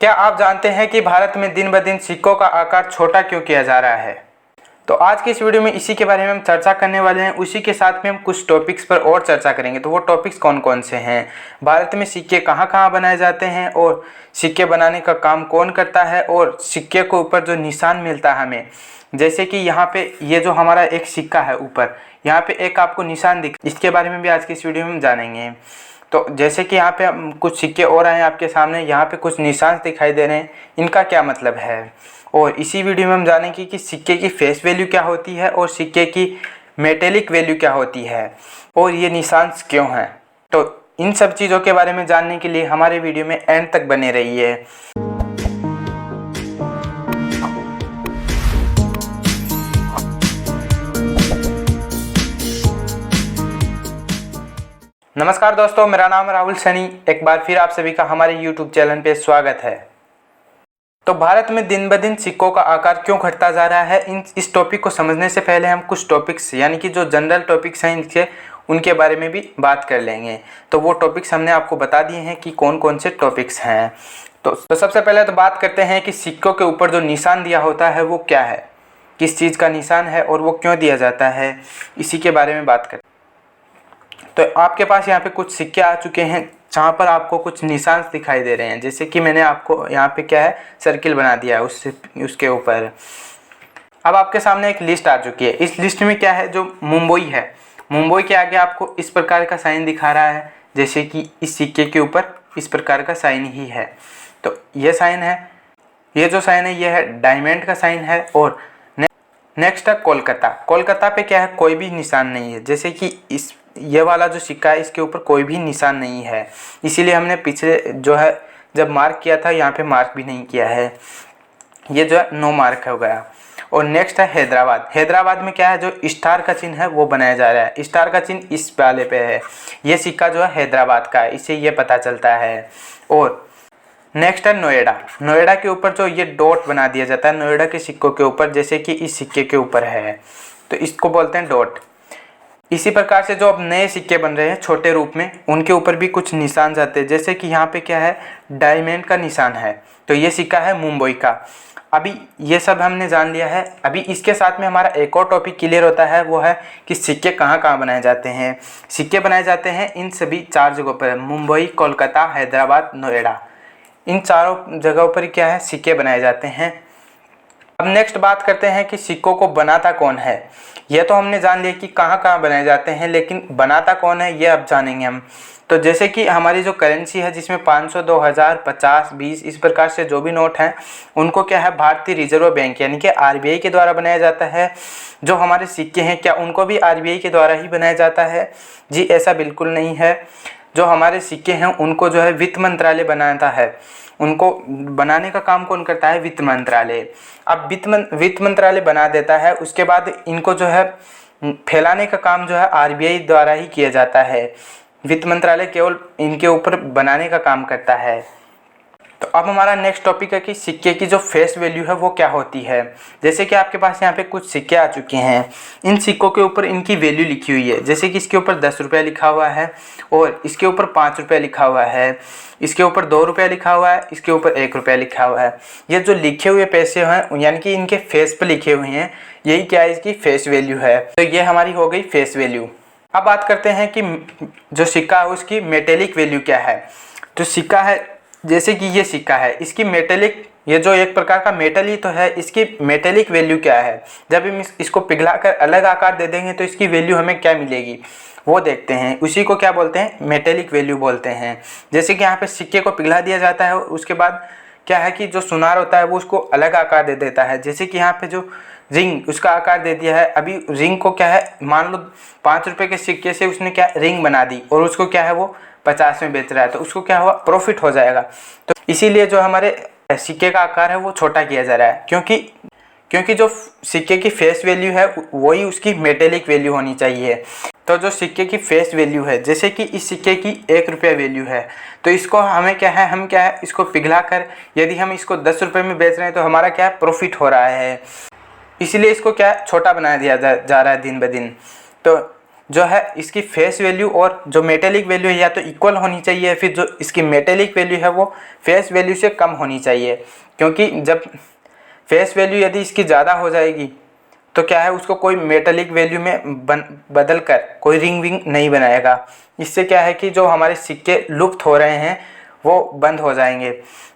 क्या आप जानते हैं कि भारत में दिन ब दिन सिक्कों का आकार छोटा क्यों किया जा रहा है? तो आज की इस वीडियो में इसी के बारे में हम चर्चा करने वाले हैं। उसी के साथ में हम कुछ टॉपिक्स पर और चर्चा करेंगे। तो वो टॉपिक्स कौन कौन से हैं, भारत में सिक्के कहाँ कहाँ बनाए जाते हैं और सिक्के बनाने का काम कौन करता है, और सिक्के के ऊपर जो निशान मिलता है हमें, जैसे कि यहाँ पे ये जो हमारा एक सिक्का है ऊपर यहाँ पे एक आपको निशान दिख, इसके बारे में भी आज की इस वीडियो में हम जानेंगे। तो जैसे कि यहाँ पे हम कुछ सिक्के और आए आपके सामने, यहाँ पे कुछ निशान दिखाई दे रहे हैं, इनका क्या मतलब है, और इसी वीडियो में हम जानेंगे कि सिक्के की फेस वैल्यू क्या होती है और सिक्के की मेटेलिक वैल्यू क्या होती है और ये निशान क्यों हैं। तो इन सब चीज़ों के बारे में जानने के लिए हमारे वीडियो में एंड तक बने रहिए। नमस्कार दोस्तों, मेरा नाम राहुल सैनी। एक बार फिर आप सभी का हमारे YouTube चैनल पे स्वागत है। तो भारत में दिन ब दिन सिक्कों का आकार क्यों घटता जा रहा है, इस टॉपिक को समझने से पहले हम कुछ टॉपिक्स यानी कि जो जनरल टॉपिक्स हैं उनके बारे में भी बात कर लेंगे। तो वो टॉपिक्स हमने आपको बता दिए हैं कि कौन कौन से टॉपिक्स हैं। तो सबसे पहले तो बात करते हैं कि सिक्कों के ऊपर जो निशान दिया होता है वो क्या है, किस चीज़ का निशान है और वो क्यों दिया जाता है, इसी के बारे में बात करते हैं। तो आपके पास यहाँ पे कुछ सिक्के आ चुके हैं जहाँ पर आपको कुछ निशान दिखाई दे रहे हैं। जैसे कि मैंने आपको यहाँ पे क्या है सर्किल बना दिया है उसके ऊपर। अब आपके सामने एक लिस्ट आ चुकी है। इस लिस्ट में क्या है, जो मुंबई है, मुंबई के आगे आपको इस प्रकार का साइन दिखा रहा है, जैसे कि इस सिक्के के ऊपर इस प्रकार का साइन ही है। तो ये साइन है, ये जो साइन है ये है डायमंड का साइन है। और नेक्स्ट है कोलकाता। कोलकाता पे क्या है, कोई भी निशान नहीं है। जैसे कि ये वाला जो सिक्का है इसके ऊपर कोई भी निशान नहीं है, इसीलिए हमने पिछले जो है जब मार्क किया था यहाँ पे मार्क भी नहीं किया है, ये जो है नो मार्क हो गया। और नेक्स्ट है हैदराबाद। हैदराबाद में क्या है, जो स्टार का चिन्ह है वो बनाया जा रहा है। स्टार का चिन्ह इस वाले पे है, ये सिक्का जो है हैदराबाद का है, इससे ये पता चलता है। और नेक्स्ट है नोएडा। नोएडा के ऊपर जो ये डॉट बना दिया जाता है नोएडा के सिक्कों के ऊपर, जैसे कि इस सिक्के के ऊपर है, तो इसको बोलते हैं डॉट। इसी प्रकार से जो अब नए सिक्के बन रहे हैं छोटे रूप में, उनके ऊपर भी कुछ निशान जाते हैं। जैसे कि यहाँ पे क्या है, डायमंड का निशान है, तो ये सिक्का है मुंबई का। अभी ये सब हमने जान लिया है। अभी इसके साथ में हमारा एक और टॉपिक क्लियर होता है, वो है कि सिक्के कहाँ कहाँ बनाए जाते हैं। सिक्के बनाए जाते हैं इन सभी 4 जगहों पर, मुंबई, कोलकाता, हैदराबाद, नोएडा। इन चारों जगहों पर क्या है, सिक्के बनाए जाते हैं। अब नेक्स्ट बात करते हैं कि सिक्कों को बनाता कौन है। यह तो हमने जान लिया कि कहाँ कहाँ बनाए जाते हैं, लेकिन बनाता कौन है ये अब जानेंगे हम। तो जैसे कि हमारी जो करेंसी है जिसमें 500, 2000, 50, 20 इस प्रकार से जो भी नोट हैं उनको क्या है भारतीय रिजर्व बैंक यानी कि RBI के द्वारा बनाया जाता है। जो हमारे सिक्के हैं क्या उनको भी RBI के द्वारा ही बनाया जाता है? जी ऐसा बिल्कुल नहीं है। जो हमारे सिक्के हैं उनको जो है वित्त मंत्रालय बनाता है। उनको बनाने का काम कौन करता है? वित्त मंत्रालय। अब वित्त मंत्रालय बना देता है, उसके बाद इनको जो है फैलाने का काम जो है RBI द्वारा ही किया जाता है। वित्त मंत्रालय केवल इनके ऊपर बनाने का काम करता है। तो अब हमारा नेक्स्ट टॉपिक है कि सिक्के की जो फेस वैल्यू है वो क्या होती है। जैसे कि आपके पास यहाँ पे कुछ सिक्के आ चुके हैं, इन सिक्कों के ऊपर इनकी वैल्यू लिखी हुई है। जैसे कि इसके ऊपर 10 रुपये लिखा हुआ है, और इसके ऊपर 5 रुपये लिखा हुआ है, इसके ऊपर 2 रुपये लिखा हुआ है, इसके ऊपर 1 रुपया लिखा हुआ है। ये जो लिखे हुए पैसे हैं यानी कि इनके फेस पर लिखे हुए हैं, यही क्या है, इसकी फेस वैल्यू है। तो ये हमारी हो गई फेस वैल्यू। अब बात करते हैं कि जो सिक्का है उसकी मेटेलिक वैल्यू क्या है। तो सिक्का है, जैसे कि ये सिक्का है, इसकी मेटेलिक, ये जो एक प्रकार का मेटल ही तो है, इसकी मेटेलिक वैल्यू क्या है। जब हम इसको पिघलाकर अलग आकार दे देंगे तो इसकी वैल्यू हमें क्या मिलेगी वो देखते हैं। उसी को क्या बोलते हैं, मेटेलिक वैल्यू बोलते हैं। जैसे कि यहाँ पे सिक्के को पिघला दिया जाता है, उसके बाद क्या है कि जो सुनार होता है वो उसको अलग आकार दे देता है। जैसे कि यहाँ पे जो रिंग उसका आकार दे दिया है, अभी रिंग को क्या है, मान लो 5 रुपये के सिक्के से उसने क्या रिंग बना दी और उसको क्या है वो 50 में बेच रहा है, तो उसको क्या हुआ, प्रॉफिट हो जाएगा। तो इसीलिए जो हमारे सिक्के का आकार है वो छोटा किया जा रहा है, क्योंकि जो सिक्के की फेस वैल्यू है वही उसकी मेटेलिक वैल्यू होनी चाहिए। तो जो सिक्के की फेस वैल्यू है, जैसे कि इस सिक्के की 1 रुपया वैल्यू है, तो इसको हमें क्या है, हम क्या है इसको पिघला कर यदि हम इसको 10 रुपये में बेच रहे हैं तो हमारा क्या है, प्रॉफिट हो रहा है। इसलिए इसको क्या छोटा बना दिया जा रहा है दिन ब दिन। तो जो है इसकी फेस वैल्यू और जो मेटेलिक वैल्यू है या तो इक्वल होनी चाहिए, फिर जो इसकी मेटेलिक वैल्यू है वो फेस वैल्यू से कम होनी चाहिए। क्योंकि जब फेस वैल्यू यदि इसकी ज़्यादा हो जाएगी तो क्या है, उसको कोई मेटेलिक वैल्यू में बदल कर कोई रिंग विंग नहीं बनाएगा। इससे क्या है कि जो हमारे सिक्के लुप्त हो रहे हैं वो बंद हो जाएंगे।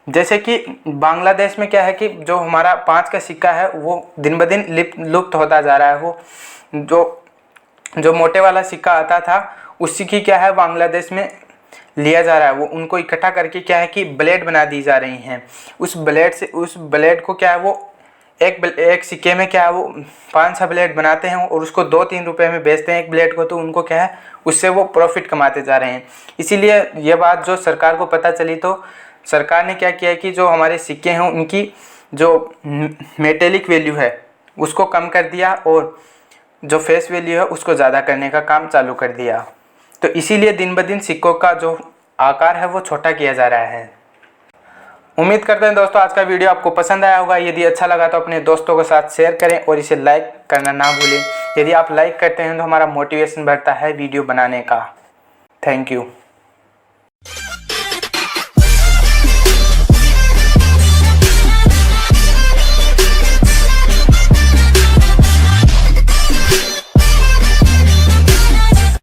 जैसे कि बांग्लादेश में क्या है कि जो हमारा 5 का सिक्का है वो दिन ब दिन लुप्त होता जा रहा है। वो जो मोटे वाला सिक्का आता था उसी की क्या है बांग्लादेश में लिया जा रहा है। वो उनको इकट्ठा करके क्या है कि ब्लेड बना दी जा रही हैं। उस ब्लेड को क्या है वो एक सिक्के में क्या है वो 5-6 ब्लेड बनाते हैं और उसको 2-3 रुपए में बेचते हैं एक ब्लेड को। तो उनको क्या है उससे वो प्रॉफिट कमाते जा रहे हैं। इसीलिए ये बात जो सरकार को पता चली तो सरकार ने क्या किया कि जो हमारे सिक्के हैं उनकी जो मेटेलिक वैल्यू है उसको कम कर दिया और जो फेस वैल्यू है उसको ज़्यादा करने का काम चालू कर दिया। तो इसीलिए दिन ब दिन सिक्कों का जो आकार है वो छोटा किया जा रहा है। उम्मीद करते हैं दोस्तों आज का वीडियो आपको पसंद आया होगा। यदि अच्छा लगा तो अपने दोस्तों के साथ शेयर करें और इसे लाइक करना ना भूलें। यदि आप लाइक करते हैं तो हमारा मोटिवेशन बढ़ता है वीडियो बनाने का। Thank you.